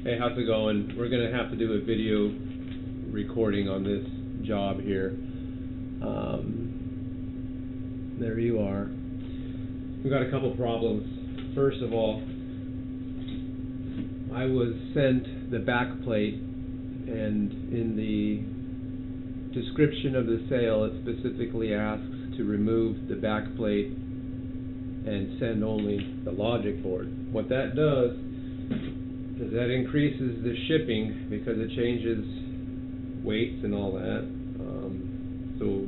Hey, how's it going? We're going to have to do a video recording on this job here. There you are. We've got a couple problems. First of all, I was sent the back plate, and in the description of the sale it specifically asks to remove the back plate and send only the logic board. What that does is that increases the shipping because it changes weights and all that. So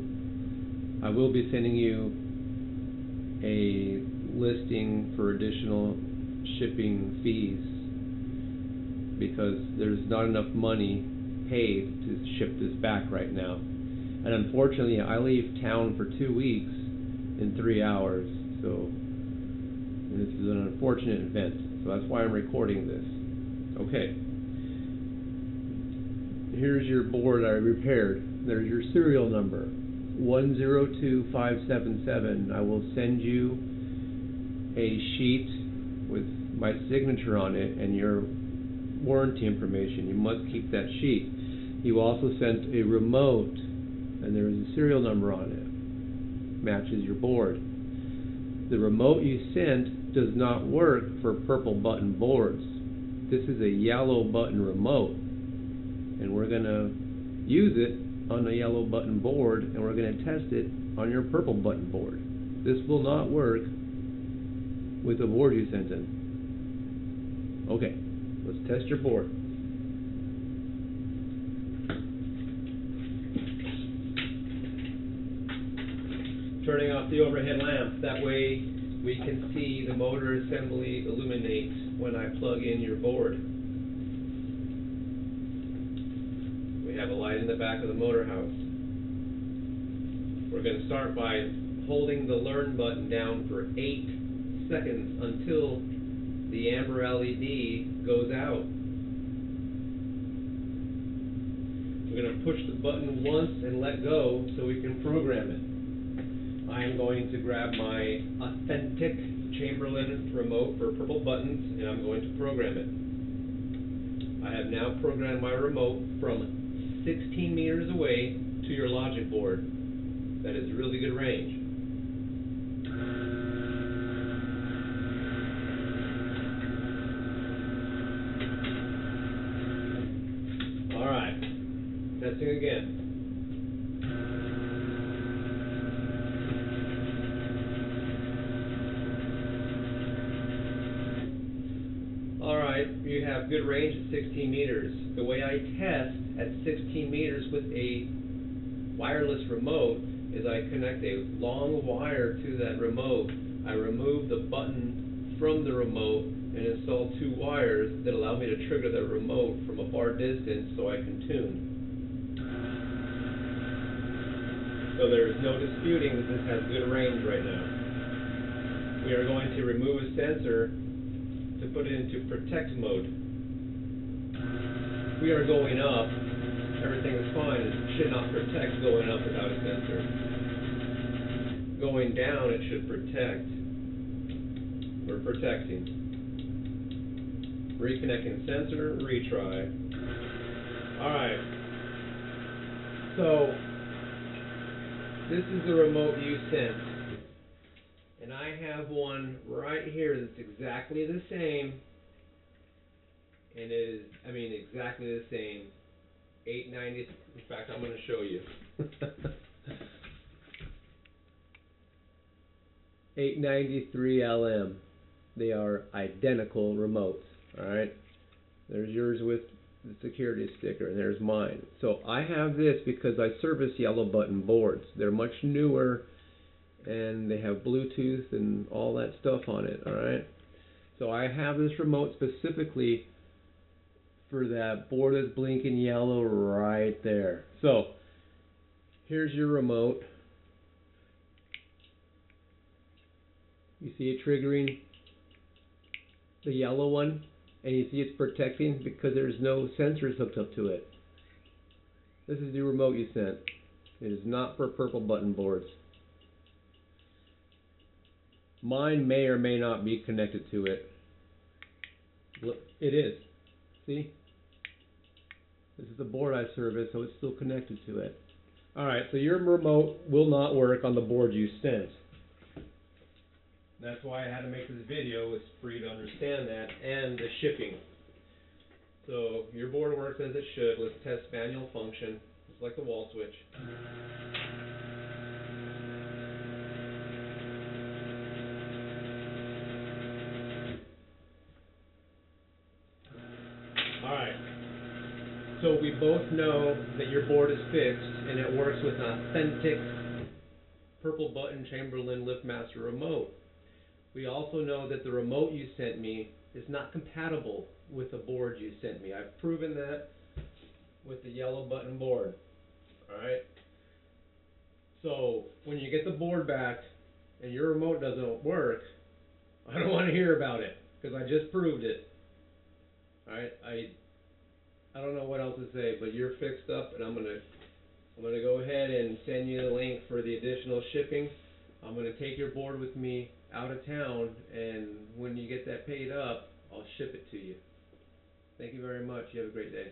I will be sending you a listing for additional shipping fees because there's not enough money paid to ship this back right now. And unfortunately, I leave town for 2 weeks in 3 hours, so this is an unfortunate event. So that's why I'm recording this. Okay. Here's your board I repaired. There's your serial number, 102577. I will send you a sheet with my signature on it and your warranty information. You must keep that sheet. You also sent a remote, and there is a serial number on it. Matches your board. The remote you sent does not work for purple button boards. This is a yellow button remote, and we're going to use it on a yellow button board, and we're going to test it on your purple button board. This will not work with the board you sent in. Okay, let's test your board. Turning off the overhead lamp, that way we can see the motor assembly illuminate when I plug in your board. We have a light in the back of the motor house. We're going to start by holding the learn button down for 8 seconds until the amber LED goes out. We're going to push the button once and let go so we can program it. I am going to grab my authentic Chamberlain remote for purple buttons, and I'm going to program it. I have now programmed my remote from 16 meters away to your logic board. That is really good range. Alright, testing again. Alright, you have good range at 16 meters. The way I test at 16 meters with a wireless remote is I connect a long wire to that remote. I remove the button from the remote and install 2 wires that allow me to trigger the remote from a far distance so I can tune. So there is no disputing that this has good range right now. We are going to remove a sensor to put it into protect mode. We are going up. Everything is fine. It should not protect going up without a sensor. Going down, it should protect. We're protecting. Reconnecting sensor, retry. Alright. So, this is the remote you sent. And I have one right here that's exactly the same. And it is, exactly the same. 890, in fact, I'm going to show you. 893 LM. They are identical remotes, alright? There's yours with the security sticker, and there's mine. So I have this because I service yellow button boards. They're much newer, and they have Bluetooth and all that stuff on it, alright? So I have this remote specifically for that board that's blinking yellow right there. So, here's your remote. You see it triggering the yellow one, and you see it's protecting because there's no sensors hooked up to it. This is the remote you sent. It is not for purple button boards. Mine may or may not be connected to it. Look, it is. See? This is the board I service, so it's still connected to it. Alright, so your remote will not work on the board you sent. That's why I had to make this video, was for you to understand that, and the shipping. So, your board works as it should. Let's test manual function, just like the wall switch. Alright, so we both know that your board is fixed, and it works with an authentic purple button Chamberlain LiftMaster remote. We also know that the remote you sent me is not compatible with the board you sent me. I've proven that with the yellow button board. Alright? So, when you get the board back and your remote doesn't work, I don't want to hear about it, because I just proved it. Alright? I don't know what else to say, but you're fixed up, and I'm gonna go ahead and send you the link for the additional shipping. I'm gonna take your board with me out of town, and when you get that paid up, I'll ship it to you. Thank you very much. You have a great day.